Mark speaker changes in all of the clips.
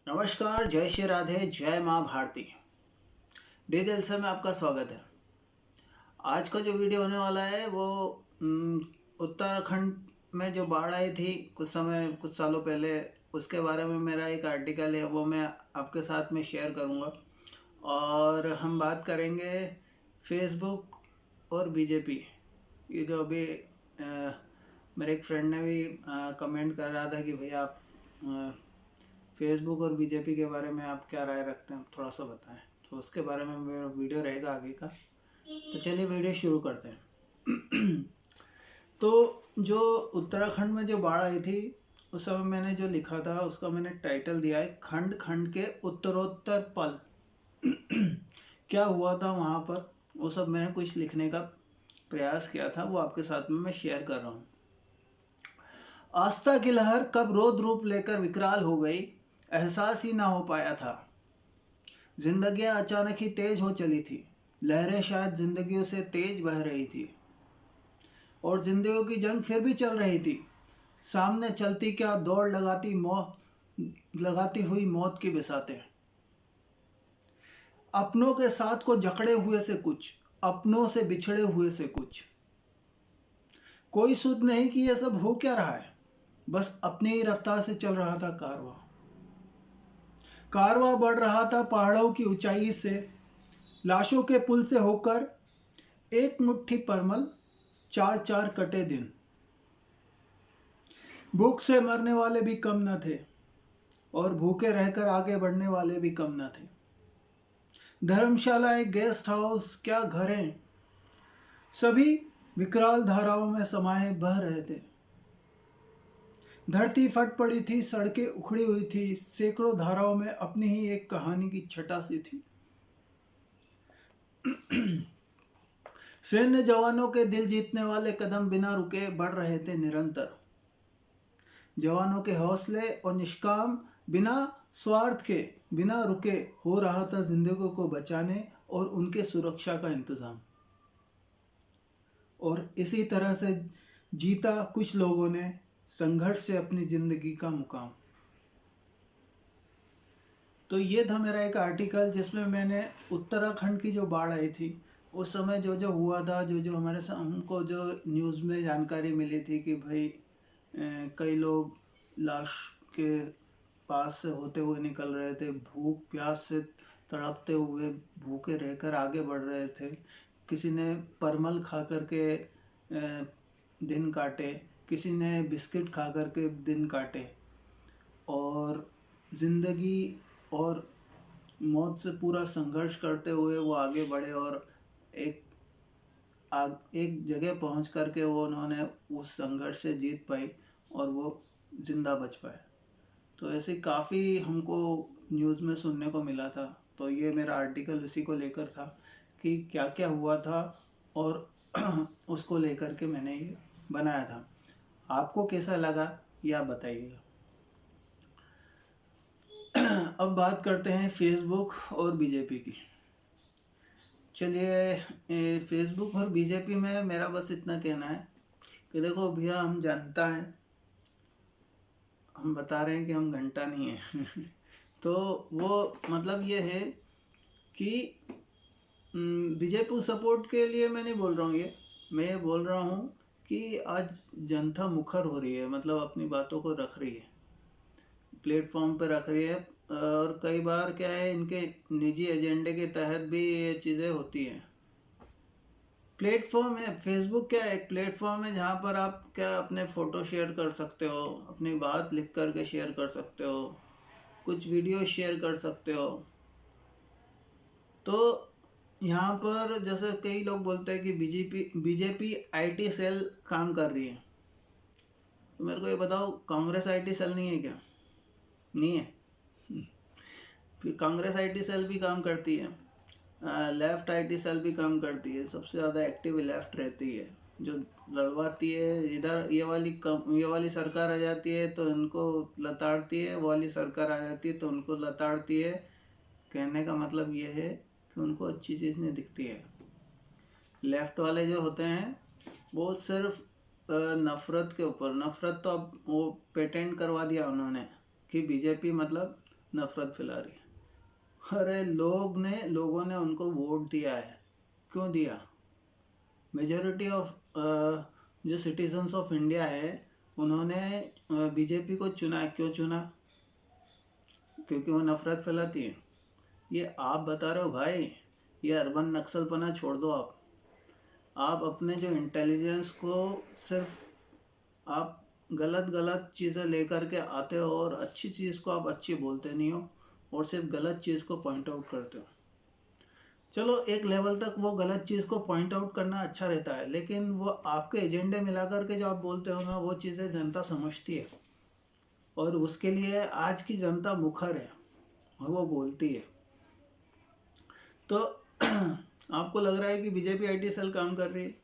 Speaker 1: नमस्कार, जय श्री राधे, जय माँ भारती। डी जलसे में आपका स्वागत है। आज का जो वीडियो होने वाला है वो उत्तराखंड में जो बाढ़ आई थी कुछ सालों पहले, उसके बारे में मेरा एक आर्टिकल है, वो मैं आपके साथ में शेयर करूँगा। और हम बात करेंगे फेसबुक और बीजेपी। ये जो अभी मेरे एक फ्रेंड ने भी कमेंट कर रहा था कि भैया आप फेसबुक और बीजेपी के बारे में आप क्या राय रखते हैं, थोड़ा सा बताएं। तो उसके बारे में मेरा वीडियो रहेगा आगे का। तो चलिए वीडियो शुरू करते हैं। तो जो उत्तराखंड में जो बाढ़ आई थी उस समय मैंने जो लिखा था उसका मैंने टाइटल दिया है खंड खंड के उत्तरोत्तर पल। क्या हुआ था वहाँ पर, वो सब मैंने कुछ लिखने का प्रयास किया था, वो आपके साथ में मैं शेयर कर रहा हूँ। आस्था की लहर कब रौद्र रूप लेकर विकराल हो गई, एहसास ही ना हो पाया था। जिंदगियां अचानक ही तेज हो चली थी। लहरें शायद जिंदगियों से तेज बह रही थी और जिंदगियों की जंग फिर भी चल रही थी। सामने चलती क्या दौड़ लगाती हुई मौत की बिसातें। अपनों के साथ को जकड़े हुए से कुछ, अपनों से बिछड़े हुए से कुछ। कोई सुध नहीं कि यह सब हो क्या रहा है। बस अपनी ही रफ्तार से चल रहा था कारवां बढ़ रहा था पहाड़ों की ऊंचाई से, लाशों के पुल से होकर एक मुट्ठी परमल, चार चार कटे दिन। भूख से मरने वाले भी कम न थे और भूखे रहकर आगे बढ़ने वाले भी कम न थे। धर्मशालाएं, गेस्ट हाउस, क्या घरें, सभी विकराल धाराओं में समाये बह रहे थे। धरती फट पड़ी थी, सड़कें उखड़ी हुई थी, सैकड़ों धाराओं में अपनी ही एक कहानी की छटा सी थी। सैन्य जवानों के दिल जीतने वाले कदम बिना रुके बढ़ रहे थे निरंतर। जवानों के हौसले और निष्काम, बिना स्वार्थ के, बिना रुके हो रहा था जिंदगियों को बचाने और उनके सुरक्षा का इंतजाम। और इसी तरह से जीता कुछ लोगों ने संघर्ष से अपनी जिंदगी का मुकाम। तो ये था मेरा एक आर्टिकल जिसमें मैंने उत्तराखंड की जो बाढ़ आई थी उस समय जो जो हुआ था, जो जो हमको जो न्यूज़ में जानकारी मिली थी कि भाई कई लोग लाश के पास से होते हुए निकल रहे थे, भूख प्यास से तड़पते हुए भूखे रहकर आगे बढ़ रहे थे। किसी ने परमल खा कर के दिन काटे, किसी ने बिस्किट खा कर के दिन काटे और ज़िंदगी और मौत से पूरा संघर्ष करते हुए वो आगे बढ़े और एक जगह पहुंच कर के वो उन्होंने उस संघर्ष से जीत पाई और वो ज़िंदा बच पाए। तो ऐसे काफ़ी हमको न्यूज़ में सुनने को मिला था। तो ये मेरा आर्टिकल उसी को लेकर था कि क्या क्या हुआ था और उसको लेकर के मैंने ये बनाया था। आपको कैसा लगा ये आप बताइएगा। अब बात करते हैं फेसबुक और बीजेपी की। चलिए, फेसबुक और बीजेपी में मेरा बस इतना कहना है कि देखो भैया, हम जनता हैं, हम बता रहे हैं कि हम घंटा नहीं है। तो वो मतलब ये है कि बीजेपी सपोर्ट के लिए मैं नहीं बोल रहा हूँ, मैं ये बोल रहा हूँ कि आज जनता मुखर हो रही है, मतलब अपनी बातों को रख रही है, प्लेटफॉर्म पे रख रही है। और कई बार क्या है, इनके निजी एजेंडे के तहत भी ये चीज़ें होती हैं। प्लेटफॉर्म है फेसबुक, क्या एक प्लेटफॉर्म है जहाँ पर आप क्या अपने फ़ोटो शेयर कर सकते हो, अपनी बात लिख कर के शेयर कर सकते हो, कुछ वीडियो शेयर कर सकते हो। तो यहाँ पर जैसे कई लोग बोलते हैं कि बीजेपी आईटी सेल काम कर रही है। तो मेरे को ये बताओ, कांग्रेस आईटी सेल नहीं है क्या? नहीं है। फिर कांग्रेस आईटी सेल भी काम करती है, लेफ़्ट आईटी सेल भी काम करती है। सबसे ज़्यादा एक्टिव लेफ़्ट रहती है, जो लड़वाती है। इधर ये वाली सरकार आ जाती है तो इनको लताड़ती है, वो वाली सरकार आ जाती है तो उनको लताड़ती है। कहने का मतलब ये है कि उनको अच्छी चीज़ नहीं दिखती है। लेफ़्ट वाले जो होते हैं वो सिर्फ नफ़रत के ऊपर, नफ़रत तो अब वो पेटेंट करवा दिया उन्होंने कि बीजेपी मतलब नफरत फैला रही है। अरे लोगों ने उनको वोट दिया है, क्यों दिया? मेजॉरिटी ऑफ जो सिटीजन्स ऑफ इंडिया है उन्होंने बीजेपी को चुना। क्यों चुना? क्योंकि वो नफरत फैलाती है। ये आप बता रहे हो भाई, ये अर्बन नक्सलपना छोड़ दो। आप अपने जो इंटेलिजेंस को सिर्फ आप गलत गलत चीज़ें लेकर के आते हो और अच्छी चीज़ को आप अच्छी बोलते नहीं हो और सिर्फ गलत चीज़ को पॉइंट आउट करते हो। चलो एक लेवल तक वो गलत चीज़ को पॉइंट आउट करना अच्छा रहता है, लेकिन वो आपके एजेंडे मिला करके जो आप बोलते हो ना, वो चीज़ें जनता समझती है और उसके लिए आज की जनता मुखर है और वो बोलती है। तो आपको लग रहा है कि बीजेपी आईटी सेल काम कर रही है।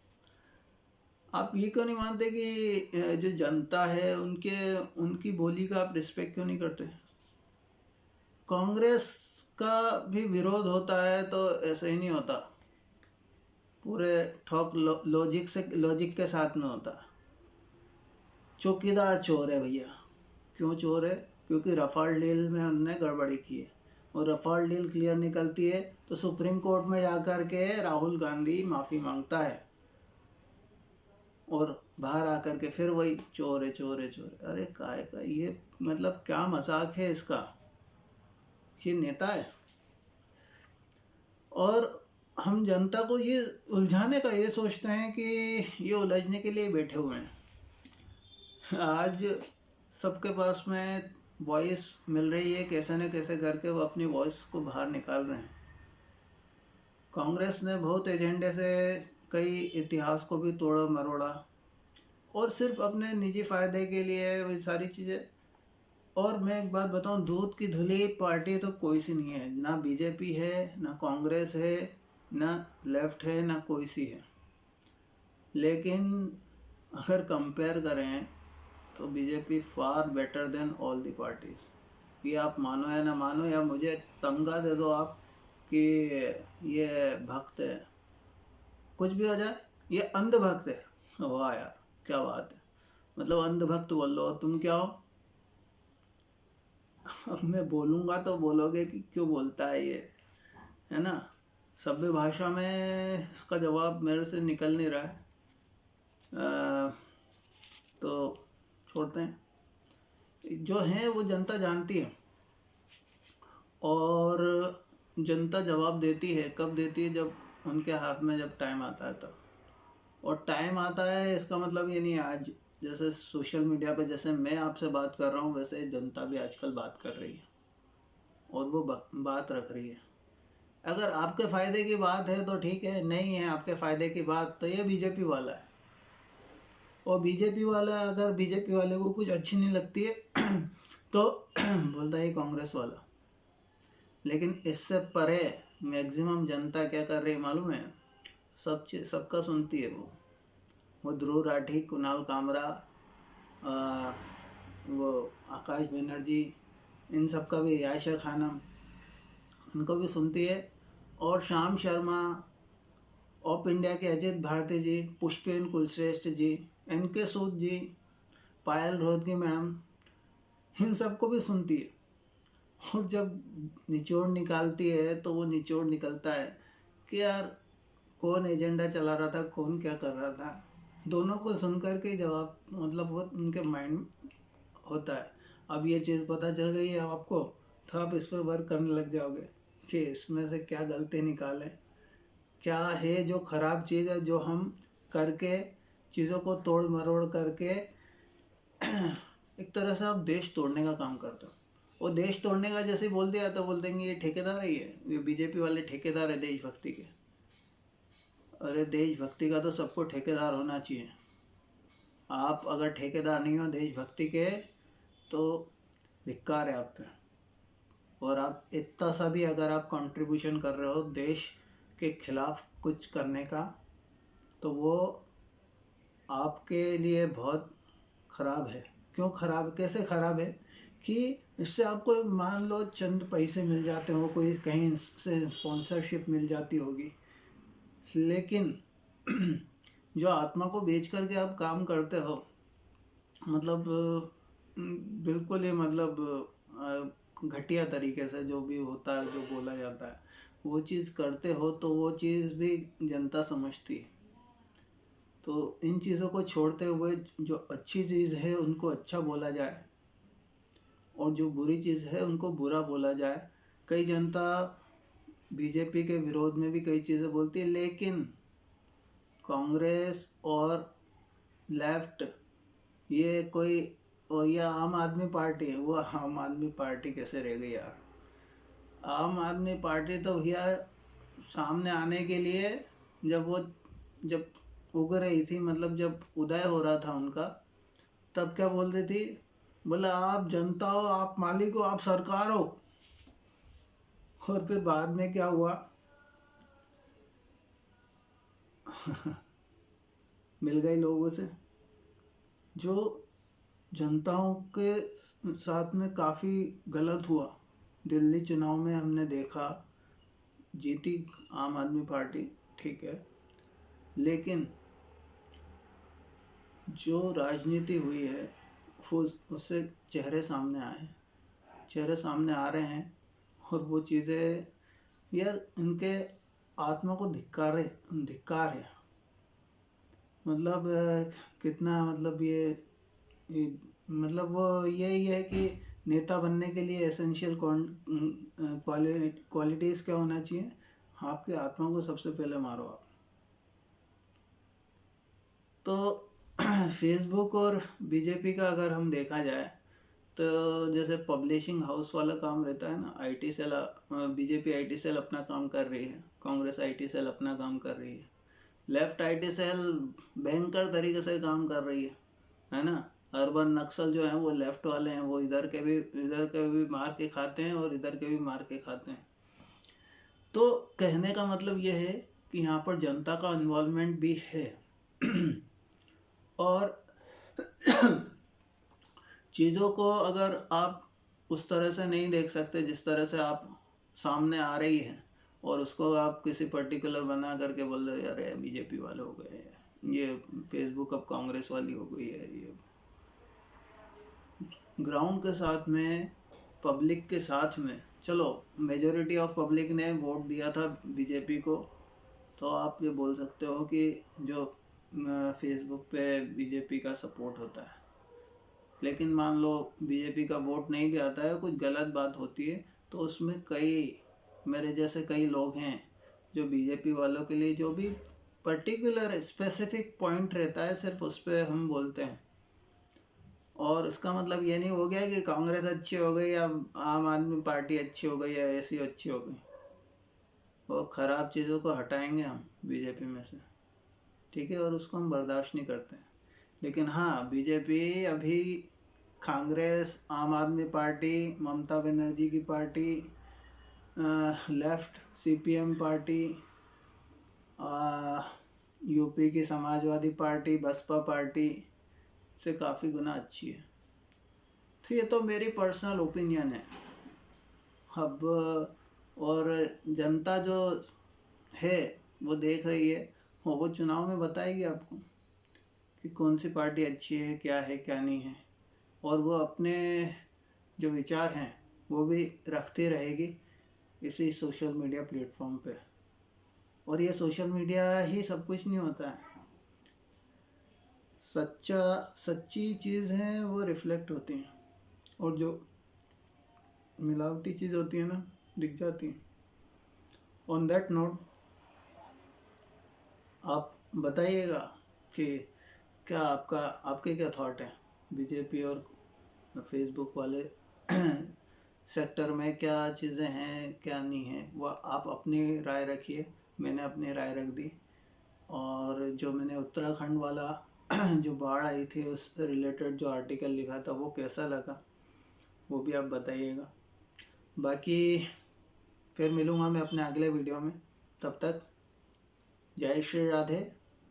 Speaker 1: आप ये क्यों नहीं मानते कि जो जनता है उनकी बोली का आप रिस्पेक्ट क्यों नहीं करते? कांग्रेस का भी विरोध होता है तो ऐसे ही नहीं होता, पूरे ठोक लॉजिक के साथ में होता। चौकीदार चोर है भैया। क्यों चोर है? क्योंकि रफाल डील में हमने गड़बड़ी की है और रफाल डील क्लियर निकलती है तो सुप्रीम कोर्ट में जाकर के राहुल गांधी माफ़ी मांगता है और बाहर आकर के फिर वही चोर है चोर है चोर है। अरे काय का ये मतलब क्या मजाक है इसका? ये नेता है? और हम जनता को ये उलझाने का ये सोचते हैं कि ये उलझने के लिए बैठे हुए हैं। आज सबके पास में वॉइस मिल रही है, कैसे न कैसे करके वो अपनी वॉइस को बाहर निकाल रहे हैं। कांग्रेस ने बहुत एजेंडे से कई इतिहास को भी तोड़ा मरोड़ा और सिर्फ अपने निजी फायदे के लिए वो सारी चीज़ें। और मैं एक बात बताऊं, दूध की धुली पार्टी तो कोई सी नहीं है, ना बीजेपी है, ना कांग्रेस है, ना लेफ्ट है, ना कोई सी है। लेकिन अगर कंपेयर करें तो BJP far better than all the parties. ये आप मानो या ना मानो, या मुझे तमगा दे दो आप कि ये भक्त है, कुछ भी हो जाए, ये अंधभक्त है। वाह यार, क्या बात है! मतलब अंधभक्त बोल लो और तुम क्या हो? अब मैं बोलूँगा तो बोलोगे कि क्यों बोलता है ये, है ना? सभ्य भाषा में इसका जवाब मेरे से निकल नहीं रहा है। तो छोड़ते हैं। जो है वो जनता जानती है और जनता जवाब देती है। कब देती है? जब उनके हाथ में जब टाइम आता है तब। और टाइम आता है इसका मतलब ये नहीं है आज जैसे सोशल मीडिया पे जैसे मैं आपसे बात कर रहा हूँ वैसे जनता भी आजकल बात कर रही है और वो बात रख रही है। अगर आपके फ़ायदे की बात है तो ठीक है, नहीं है आपके फ़ायदे की बात तो ये बीजेपी वाला है। और बीजेपी वाला अगर बीजेपी वाले को कुछ अच्छी नहीं लगती है तो बोलता है कांग्रेस वाला। लेकिन इससे परे मैक्सिमम जनता क्या कर रही है मालूम है? सब चीज़ सबका सुनती है वो ध्रुव राठी, कुणाल कामरा, वो आकाश बनर्जी, इन सब का भी, आयशा खानम, उनको भी सुनती है। और श्याम शर्मा, ऑफ इंडिया के अजित भारती जी, पुष्पेन कुलश्रेष्ठ जी, एनके सूद जी, पायल रोहतगी मैडम, इन सबको भी सुनती है। और जब निचोड़ निकालती है तो वो निचोड़ निकलता है कि यार कौन एजेंडा चला रहा था, कौन क्या कर रहा था, दोनों को सुन कर के जवाब मतलब वो उनके माइंड होता है। अब ये चीज़ पता चल गई है आपको तो आप इस पर वर्क करने लग जाओगे कि इसमें से क्या गलती निकालें, क्या है जो ख़राब चीज़ है जो हम करके चीज़ों को तोड़ मरोड़ करके एक तरह से आप देश तोड़ने का काम करते हो। वो देश तोड़ने का जैसे बोल दिया तो बोल देंगे ये ठेकेदार ही है, ये बीजेपी वाले ठेकेदार है देशभक्ति के। अरे देशभक्ति का तो सबको ठेकेदार होना चाहिए। आप अगर ठेकेदार नहीं हो देशभक्ति के तो धिक्कार है आप पे। और आप इतना सा भी अगर आप कंट्रीब्यूशन कर रहे हो देश के खिलाफ कुछ करने का तो वो आपके लिए बहुत ख़राब है। क्यों ख़राब? कैसे ख़राब है कि इससे आपको मान लो चंद पैसे मिल जाते हो, कोई कहीं से स्पॉन्सरशिप मिल जाती होगी, लेकिन जो आत्मा को बेच करके आप काम करते हो, मतलब बिल्कुल ही मतलब घटिया तरीके से जो भी होता है, जो बोला जाता है, वो चीज़ करते हो तो वो चीज़ भी जनता समझती है। तो इन चीज़ों को छोड़ते हुए जो अच्छी चीज़ है उनको अच्छा बोला जाए और जो बुरी चीज़ है उनको बुरा बोला जाए। कई जनता बीजेपी के विरोध में भी कई चीज़ें बोलती है, लेकिन कांग्रेस और लेफ्ट ये कोई, और ये आम आदमी पार्टी है, वो आम आदमी पार्टी कैसे रह गई यार। आम आदमी पार्टी तो भैया सामने आने के लिए जब उग रही थी, मतलब जब उदय हो रहा था उनका, तब क्या बोल रही थी, बोला आप जनता हो, आप मालिक हो, आप सरकार हो। और फिर बाद में क्या हुआ मिल गए लोगों से, जो जनताओं के साथ में काफ़ी गलत हुआ। दिल्ली चुनाव में हमने देखा, जीती आम आदमी पार्टी, ठीक है, लेकिन जो राजनीति हुई है वो उससे चेहरे सामने आ रहे हैं। और वो चीज़ें यार, इनके आत्मा को धिक्कार है। मतलब कितना, मतलब ये मतलब वो यही है कि नेता बनने के लिए एसेंशियल क्वालिटीज़ क्या होना चाहिए, आपकी आत्मा को सबसे पहले मारो आप। तो फेसबुक और बीजेपी का अगर हम देखा जाए तो जैसे पब्लिशिंग हाउस वाला काम रहता है ना, IT cell, BJP IT cell अपना काम कर रही है, कांग्रेस आईटी सेल अपना काम कर रही है, लेफ्ट आईटी सेल भयंकर तरीके से काम कर रही है ना। अर्बन नक्सल जो है वो लेफ्ट वाले हैं, वो इधर के भी मार के खाते हैं और इधर के भी मार के खाते हैं। तो कहने का मतलब ये है कि यहाँ पर जनता का इन्वॉल्वमेंट भी है और चीज़ों को अगर आप उस तरह से नहीं देख सकते जिस तरह से आप सामने आ रही है, और उसको आप किसी पर्टिकुलर बना करके बोल रहे यार ये बीजेपी वाले हो गए, ये फेसबुक अब कांग्रेस वाली हो गई है, ये ग्राउंड के साथ में, पब्लिक के साथ में, चलो मेजॉरिटी ऑफ पब्लिक ने वोट दिया था बीजेपी को, तो आप ये बोल सकते हो कि जो फेसबुक पे बीजेपी का सपोर्ट होता है। लेकिन मान लो बीजेपी का वोट नहीं भी आता है, कुछ गलत बात होती है, तो उसमें कई मेरे जैसे कई लोग हैं जो बीजेपी वालों के लिए जो भी पर्टिकुलर स्पेसिफिक पॉइंट रहता है सिर्फ उस पर हम बोलते हैं। और इसका मतलब ये नहीं हो गया कि कांग्रेस अच्छी हो गई या आम आदमी पार्टी अच्छी हो गई या ऐसी अच्छी हो गई। वो ख़राब चीज़ों को हटाएंगे हम बीजेपी में से, ठीक है, और उसको हम बर्दाश्त नहीं करते हैं। लेकिन हाँ, बीजेपी अभी कांग्रेस, आम आदमी पार्टी, ममता बनर्जी की party, left CPM party, UP की समाजवादी पार्टी, बसपा पार्टी से काफ़ी गुना अच्छी है। तो ये तो मेरी पर्सनल ओपिनियन है। अब और जनता जो है वो देख रही है, और वो चुनाव में बताएगी आपको कि कौन सी पार्टी अच्छी है, क्या नहीं है, और वो अपने जो विचार हैं वो भी रखती रहेगी इसी सोशल मीडिया प्लेटफॉर्म पे। और ये सोशल मीडिया ही सब कुछ नहीं होता है, सच्ची चीज़ हैं वो रिफ्लेक्ट होती हैं, और जो मिलावटी चीज़ होती है ना, दिख जाती हैं। ऑन दैट नोट, आप बताइएगा कि क्या आपके क्या थॉट है बीजेपी और फेसबुक वाले सेक्टर में, क्या चीज़ें हैं क्या नहीं हैं, वो आप अपनी राय रखिए। मैंने अपनी राय रख दी। और जो मैंने उत्तराखंड वाला जो बाढ़ आई थी उस रिलेटेड जो आर्टिकल लिखा था वो कैसा लगा, वो भी आप बताइएगा। बाकी फिर मिलूँगा मैं अपने अगले वीडियो में। तब तक जय श्री राधे,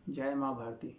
Speaker 1: जय माँ भारती।